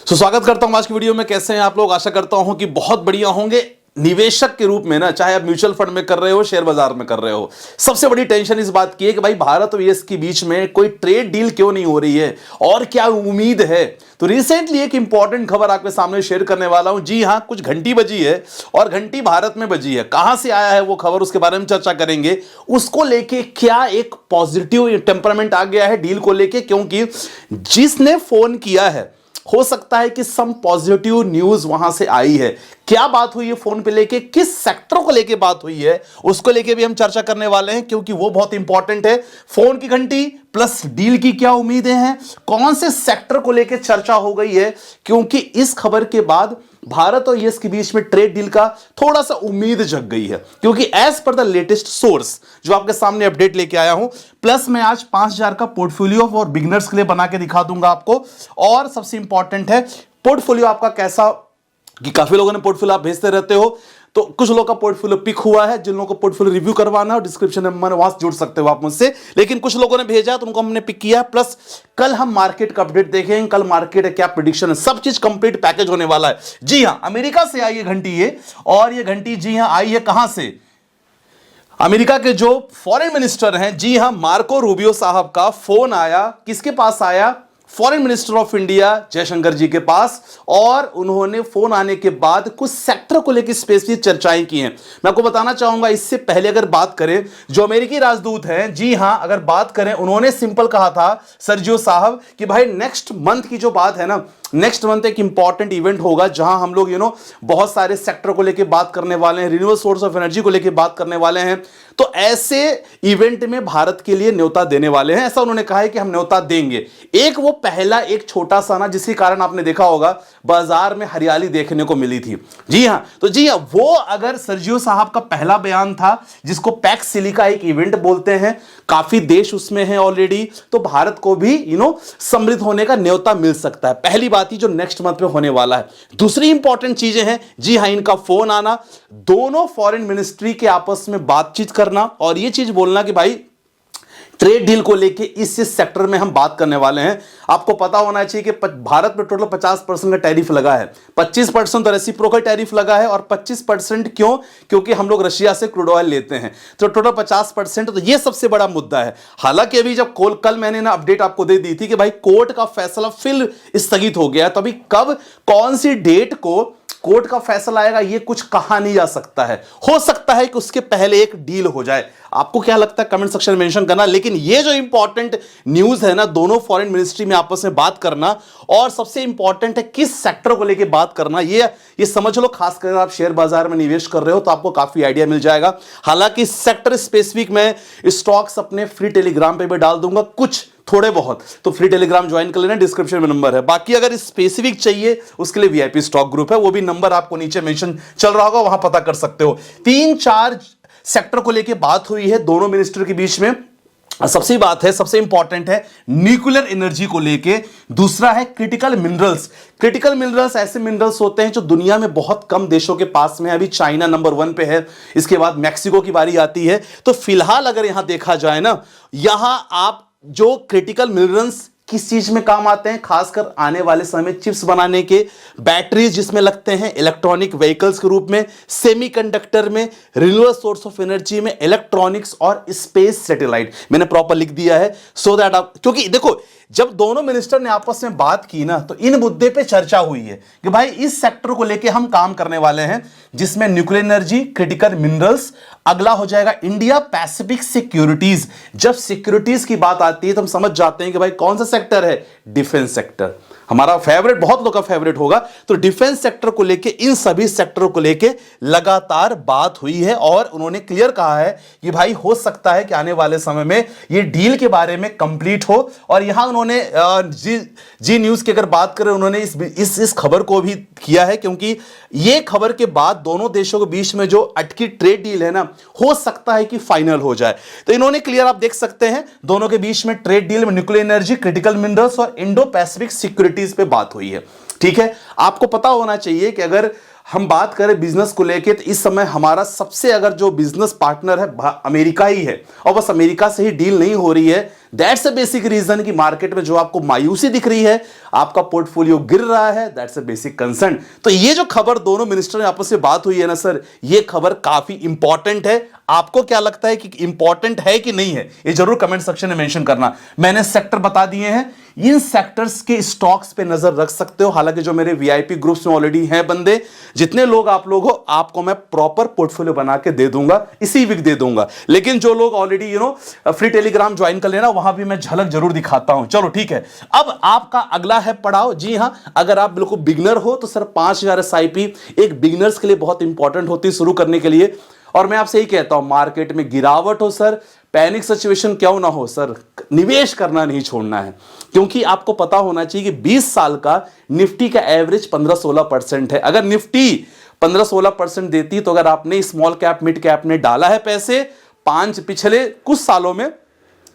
स्वागत करता हूं आज की वीडियो में। कैसे हैं आप लोग? आशा करता हूं कि बहुत बढ़िया होंगे। निवेशक के रूप में ना, चाहे आप म्यूचुअल फंड में कर रहे हो, शेयर बाजार में कर रहे हो, सबसे बड़ी टेंशन इस बात की है कि भाई भारत और यूएस के बीच में कोई ट्रेड डील क्यों नहीं हो रही है और क्या उम्मीद है। तो रिसेंटली एक इंपॉर्टेंट खबर आपके सामने शेयर करने वाला हूं। जी हां, कुछ घंटी बजी है और घंटी भारत में बजी है। कहां से आया है वो खबर, उसके बारे में चर्चा करेंगे। उसको लेके क्या एक पॉजिटिव टेम्परामेंट आ गया है डील को लेके, क्योंकि जिसने फोन किया है हो सकता है कि सम पॉजिटिव न्यूज वहां से आई है। क्या बात हुई है फोन पे लेके, किस सेक्टर को लेके बात हुई है, उसको लेके भी हम चर्चा करने वाले हैं, क्योंकि वो बहुत इंपॉर्टेंट है। फोन की घंटी प्लस डील की क्या उम्मीदें हैं, कौन से सेक्टर को लेके चर्चा हो गई है, क्योंकि इस खबर के बाद भारत और यूएस के बीच में ट्रेड डील का थोड़ा सा उम्मीद जग गई है। क्योंकि as per the latest source जो आपके सामने अपडेट लेके आया हूं, प्लस मैं आज 5000 का पोर्टफोलियो और बिगनर्स के लिए बना के दिखा दूंगा आपको। और सबसे इंपॉर्टेंट है पोर्टफोलियो आपका कैसा, कि काफी लोगों ने पोर्टफोलियो आप भेजते रहते हो, तो कुछ लोगों का पोर्टफोलियो पिक हुआ है। जिन लोगों को पोर्टफोलियो रिव्यू करवाना है, डिस्क्रिप्शन में वहां से जुड़ सकते हो आप मुझसे। लेकिन कुछ लोगों ने भेजा तो उनको हमने पिक किया। प्लस कल हम मार्केट का अपडेट देखेंगे, कल मार्केट है क्या प्रेडिक्शन है, सब चीज कंप्लीट पैकेज होने वाला है। जी हां, अमेरिका से आई है घंटी ये, और ये घंटी जी हां आई है कहां से, अमेरिका के जो फॉरेन मिनिस्टर हैं, जी हां मार्को रूबियो साहब का फोन आया। किसके पास आया? Foreign minister of India Jaishankar ji के पास। और उन्होंने फोन आने के बाद कुछ सेक्टर को लेकर स्पेसिफिक चर्चाएं की हैं। मैं आपको बताना चाहूंगा, इससे पहले अगर बात करें, जो अमेरिकी राजदूत हैं, जी हां अगर बात करें, उन्होंने सिंपल कहा था सर्जियो साहब कि भाई नेक्स्ट मंथ की जो बात है ना, नेक्स्ट मंथ एक इंपॉर्टेंट इवेंट होगा जहां हम लोग बहुत सारे सेक्टर को लेकर बात करने वाले हैं, रिन्यूएबल सोर्स ऑफ एनर्जी को लेकर बात करने वाले हैं। तो ऐसे इवेंट में भारत के लिए न्योता देने वाले हैं, ऐसा उन्होंने कहा है कि हम न्योता देंगे। एक वो पहला एक छोटा सा ना, जिसके कारण आपने देखा होगा बाजार में हरियाली देखने को मिली थी। जी हां, तो जी हां वो अगर सर्जियो साहब का पहला बयान था, जिसको पैक्स सिलिका एक इवेंट बोलते हैं, काफी देश उसमें हैं ऑलरेडी, तो भारत को भी सम्मिलित होने का न्योता मिल सकता है। पहली बात ही जो नेक्स्ट मंथ में होने वाला है। दूसरी इंपॉर्टेंट चीजें हैं, जी हां इनका फोन आना, दोनों फॉरेन मिनिस्ट्री के आपस में बातचीत करना, और यह चीज बोलना कि भाई ट्रेड डील को लेके इस सेक्टर में हम बात करने वाले हैं। आपको पता होना चाहिए कि भारत में टोटल 50% का टैरिफ लगा है। 25% तो रेसिप्रोकल टैरिफ लगा है, और 25% क्यों? क्योंकि हम लोग रशिया से क्रूड ऑयल लेते हैं, तो टोटल 50%। तो ये सबसे बड़ा मुद्दा है। हालांकि अभी जब कल मैंने ना अपडेट आपको दे दी थी कि भाई कोर्ट का फैसला फिर स्थगित हो गया, तो अभी कब कौन सी डेट को कोर्ट का फैसला आएगा ये कुछ कहा नहीं जा सकता है। हो सकता है कि उसके पहले एक डील हो जाए। आपको क्या लगता है कमेंट सेक्शन में मेंशन करना। लेकिन ये जो इंपॉर्टेंट न्यूज है ना, दोनों फॉरेन मिनिस्ट्री में आपस में बात करना, और सबसे इंपॉर्टेंट है किस सेक्टर को लेकर बात करना, ये समझ लो। खासकर आप शेयर बाजार में निवेश कर रहे हो तो आपको काफी आइडिया मिल जाएगा। हालांकि सेक्टर स्पेसिफिक मैं स्टॉक्स अपने फ्री टेलीग्राम पे भी डाल दूंगा, कुछ थोड़े बहुत, तो फ्री टेलीग्राम ज्वाइन कर लेना, डिस्क्रिप्शन में नंबर है। बाकी अगर स्पेसिफिक चाहिए उसके लिए वीआईपी स्टॉक ग्रुप है, वो भी नंबर आपको नीचे मेंशन चल रहा होगा, वहां पता कर सकते हो। 3-4 सेक्टर को लेकर बात हुई है दोनों मिनिस्टर के बीच में। सबसे बात है, सबसे इंपॉर्टेंट है न्यूक्लियर एनर्जी को लेके। दूसरा है क्रिटिकल मिनरल्स। क्रिटिकल मिनरल्स ऐसे मिनरल्स होते हैं जो दुनिया में बहुत कम देशों के पास में। अभी चाइना नंबर 1 पे है, इसके बाद मैक्सिको की बारी आती है। तो फिलहाल अगर यहां देखा जाए ना, यहां आप जो क्रिटिकल मिनरल्स किस चीज में काम आते हैं, खासकर आने वाले समय में चिप्स बनाने के, बैटरीज जिसमें लगते हैं, इलेक्ट्रॉनिक व्हीकल्स के रूप में, सेमीकंडक्टर में, रिन्यूएबल सोर्स ऑफ एनर्जी में, इलेक्ट्रॉनिक्स और स्पेस सैटेलाइट। मैंने प्रॉपर लिख दिया है सो दैट आप, क्योंकि देखो जब दोनों मिनिस्टर ने आपस में बात की ना, तो इन मुद्दे पे चर्चा हुई है कि भाई इस सेक्टर को लेके हम काम करने वाले हैं, जिसमें न्यूक्लियर एनर्जी, क्रिटिकल मिनरल्स, अगला हो जाएगा इंडिया पैसिफिक सिक्योरिटीज। जब सिक्योरिटीज की बात आती है तो हम समझ जाते हैं कि भाई कौन सा सेक्टर है, डिफेंस सेक्टर। हमारा फेवरेट, बहुत लोग का फेवरेट होगा। तो डिफेंस सेक्टर को लेके, इन सभी सेक्टरों को लेके लगातार बात हुई है, और उन्होंने क्लियर कहा है कि भाई हो सकता है कि आने वाले समय में ये डील के बारे में कंप्लीट हो। और यहां उन्होंने जी न्यूज की अगर बात करें, उन्होंने इस खबर को भी किया है, क्योंकि ये खबर के बाद दोनों देशों के बीच में जो अटकी ट्रेड डील है ना, हो सकता है कि फाइनल हो जाए। तो इन्होंने क्लियर, आप देख सकते हैं दोनों के बीच में ट्रेड डील में न्यूक्लियर एनर्जी, क्रिटिकल मिनरल्स और इंडो पैसिफिक सिक्योरिटीज पे बात हुई है। ठीक है, आपको पता होना चाहिए कि अगर हम बात करें बिजनेस को लेके, तो इस समय हमारा सबसे अगर जो बिजनेस पार्टनर है अमेरिका ही है, और बस अमेरिका से ही डील नहीं हो रही है, दैट्स अ बेसिक रीजन कि मार्केट में जो आपको मायूसी दिख रही है, आपका पोर्टफोलियो गिर रहा है, दैट्स अ बेसिक कंसर्न। तो ये जो खबर दोनों मिनिस्टर में आपस में बात हुई है ना सर, ये खबर काफी इंपॉर्टेंट है। आपको क्या लगता है कि इंपॉर्टेंट है कि नहीं है, ये जरूर कमेंट सेक्शन में मेंशन करना। मैंने सेक्टर बता दिए हैं, इन सेक्टर्स के स्टॉक्स पे नजर रख सकते हो। हालांकि जो मेरे वीआईपी ग्रुप्स में ऑलरेडी हैं बंदे, जितने लोग आप लोग हो, आपको मैं प्रॉपर पोर्टफोलियो बना के दे दूंगा, इसी वीक दे दूंगा। लेकिन जो लोग ऑलरेडी फ्री टेलीग्राम ज्वाइन कर लेना, वहां भी मैं झलक जरूर दिखाता हूं। चलो ठीक है, अब आपका अगला है पड़ाव। जी हां, अगर आप बिल्कुल बिगनर हो तो सर 5000 एसआईपी एक बिगनर्स के लिए बहुत इंपॉर्टेंट होती है शुरू करने के लिए। और मैं आपसे यही कहता हूं, मार्केट में गिरावट हो सर, पैनिक सिचुएशन क्यों ना हो सर, निवेश करना नहीं छोड़ना है। क्योंकि आपको पता होना चाहिए कि 20 साल का निफ्टी का एवरेज 15-16% है। अगर निफ्टी 15-16% देती, तो अगर आपने स्मॉल कैप मिड कैप में डाला है पैसे, पिछले कुछ सालों में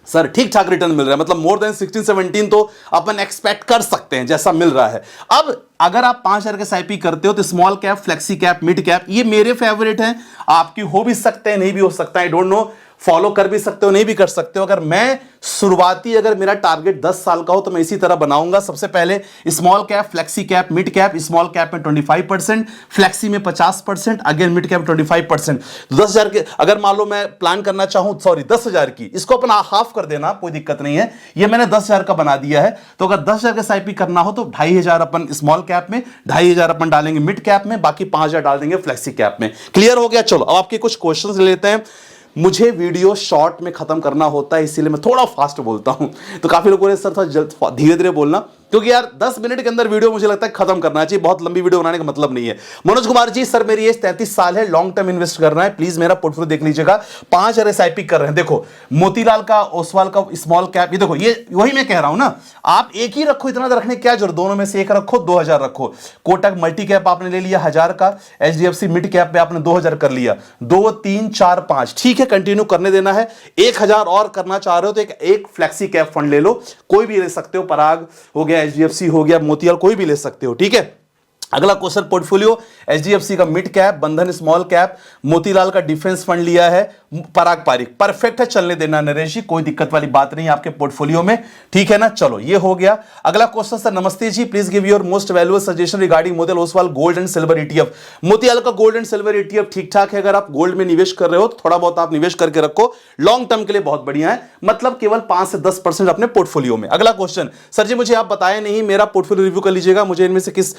सर ठीक ठाक रिटर्न मिल रहा है। मतलब मोर देन 16-17 तो अपन एक्सपेक्ट कर सकते हैं, जैसा मिल रहा है। अब अगर आप 5000 के एसआईपी करते हो तो small cap, flexi cap, mid cap, ये मेरे फेवरेट हैं। आपकी हो भी सकते हैं, नहीं भी हो सकता है, आई डोंट नो। फॉलो कर भी सकते हो, नहीं भी कर सकते हो। अगर मैं शुरुआती, अगर मेरा टारगेट 10 साल का हो तो मैं इसी तरह बनाऊंगा। सबसे पहले small cap, flexi cap, mid cap. Small cap में 25%, फ्लेक्सी में 50%, अगेन मिड कैप 25%। तो 10,000 के अगर मान लो मैं प्लान करना चाहूं, सॉरी 10,000 की, इसको अपन हाफ कर देना, कोई दिक्कत नहीं है। ये मैंने 10,000 का बना दिया है। तो अगर 10,000 का एसआईपी करना हो तो 2,500 अपन स्मॉल कैप में, 2,500 अपन डालेंगे मिड कैप में, बाकी 5,000 डाल देंगे फ्लेक्सी कैप में। क्लियर हो गया? चलो अब आपके कुछ क्वेश्चंस लेते हैं। मुझे वीडियो शॉर्ट में खत्म करना होता है, इसीलिए मैं थोड़ा फास्ट बोलता हूं। तो काफी लोगों ने सर थोड़ा धीरे धीरे बोलना, क्योंकि यार 10 मिनट के अंदर वीडियो मुझे लगता है खत्म करना चाहिए। बहुत लंबी वीडियो बनाने का मतलब नहीं है। मनोज कुमार जी, सर मेरी एज 33 साल है, लॉन्ग टर्म इन्वेस्ट करना है, प्लीज मेरा पोर्टफोलियो देख लीजिएगा। 5,000 एसआईपी कर रहे हैं। देखो मोतीलाल का, ओसवाल का स्मॉल कैप, ये देखो, ये वही मैं कह रहा हूं ना, आप एक ही रखो, इतना रखने क्या जरूरत, दोनों में से एक रखो, 2,000 रखो। कोटक मल्टी कैप आपने ले लिया 1000 का, एचडीएफसी मिड कैप पे आपने 2,000 कर लिया, 2, 3, 4, 5, ठीक है, कंटिन्यू करने देना है। 1,000 और करना चाह रहे हो तो एक फ्लेक्सी कैप फंड ले लो, कोई भी ले सकते हो, पराग हो गया, एचडीएफसी हो गया, मोतीलाल, कोई भी ले सकते हो, ठीक है। अगला क्वेश्चन, पोर्टफोलियो एचडीएफसी का mid cap, Bandhan small cap, Motilal का डिफेंस फंड लिया है, पराग पारिक, परफेक्ट है, चलने देना नरेश जी, कोई दिक्कत वाली बात नहीं आपके पोर्टफोलियो में, ठीक है ना। चलो ये हो गया। अगला क्वेश्चन, सर नमस्ते जी, please give your most valuable suggestion regarding Motilal Oswal gold and silver ETF. Motilal का गोल्ड एंड सिल्वर ईटीएफ ठीक ठाक है। अगर आप गोल्ड में निवेश कर रहे हो तो थोड़ा बहुत आप निवेश करके रखो, लॉन्ग टर्म के लिए बहुत बढ़िया है, मतलब केवल 5 से 10% अपने पोर्टफोलियो में। अगला क्वेश्चन, सर जी मुझे आप बताया नहीं, मेरा पोर्टफोलियो रिव्यू कर लीजिएगा, मुझे इनमें से किस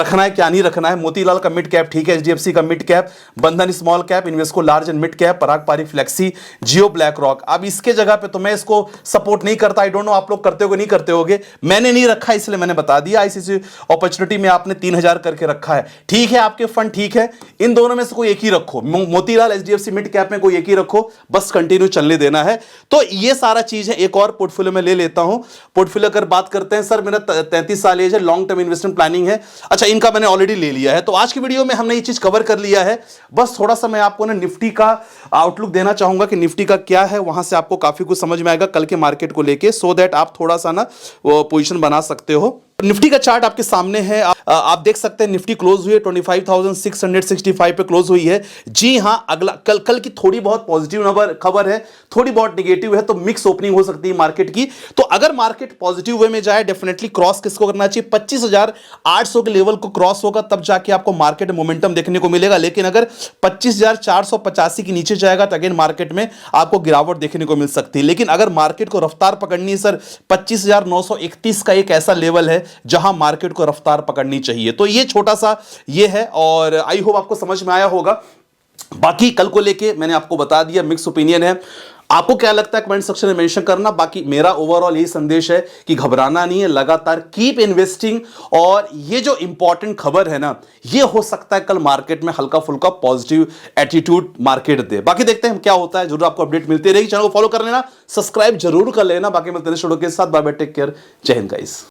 रखना है क्या नहीं रखना है। मोतीलाल का मिड कैप ठीक है, एचडीएफसी का mid cap, Bandhan small cap, Invesco large and mid cap, Parag Parikh flexi, Jio BlackRock. अब इसके जगह पे तो मैं इसको सपोर्ट नहीं करता, आई डोंट नो आप लोग करते हो नहीं करते होगे, मैंने नहीं रखा इसलिए मैंने बता दिया। आईसीसी अपॉर्चुनिटी में आपने 3,000 करके रखा है, ठीक है, आपके फंड ठीक है, इन दोनों में से कोई एक ही रखो, मोतीलाल एचडीएफसी मिड कैप में कोई एक ही रखो, बस कंटिन्यू चलने देना है। तो ये सारा चीज है। एक और पोर्टफोलियो में ले लेता हूं। पोर्टफोलियो अगर बात करते हैं, सर मेरा 33 साल एज है, लॉन्ग टर्म इन्वेस्टमेंट प्लानिंग है, अच्छा इनका मैंने ऑलरेडी ले लिया है। तो आज की वीडियो में हमने ये चीज कवर कर लिया है। बस थोड़ा सा मैं आपको ना निफ्टी का आउटलुक देना चाहूंगा कि निफ्टी का क्या है, वहां से आपको काफी कुछ समझ में आएगा कल के मार्केट को लेके, सो दैट आप थोड़ा सा ना वो पोजीशन बना सकते हो। निफ्टी का चार्ट आपके सामने है, आप देख सकते हैं निफ्टी क्लोज हुई है 25,665 पे क्लोज हुई है। जी हां, अगला कल की थोड़ी बहुत पॉजिटिव खबर है, थोड़ी बहुत नेगेटिव है, तो मिक्स ओपनिंग हो सकती है मार्केट की। तो अगर मार्केट पॉजिटिव वे में जाए, डेफिनेटली क्रॉस किसको करना चाहिए, 25,800 के लेवल को क्रॉस होगा, तब जाके आपको मार्केट में मोमेंटम देखने को मिलेगा। लेकिन अगर 25,485 के नीचे जाएगा तो अगेन मार्केट में आपको गिरावट देखने को मिल सकती है। लेकिन अगर मार्केट को रफ्तार पकड़नी है सर, 25,931 का एक ऐसा लेवल है जहां मार्केट को रफ्तार पकड़नी चाहिए। तो ये छोटा सा ये है, और आई होप आपको समझ में आया होगा। बाकी कल को लेके मैंने आपको बता दिया, मिक्स ओपिनियन है। आपको क्या लगता है कमेंट सेक्शन में मेंशन करना। बाकी मेरा ओवरऑल यही संदेश है कि घबराना नहीं है, लगातार कीप इन्वेस्टिंग। और ये जो इंपॉर्टेंट खबर है ना, ये हो सकता है कल मार्केट में हल्का फुल्का पॉजिटिव एटीट्यूड मार्केट दे। बाकी देखते हैं क्या होता है, जरूर आपको अपडेट मिलती रहेगी। चैनल को फॉलो कर लेना, सब्सक्राइब जरूर कर लेना। बाकी मिलते हैं नेक्स्ट वीडियो के साथ। बाय बाय, टेक केयर, जय हिंद गाइस।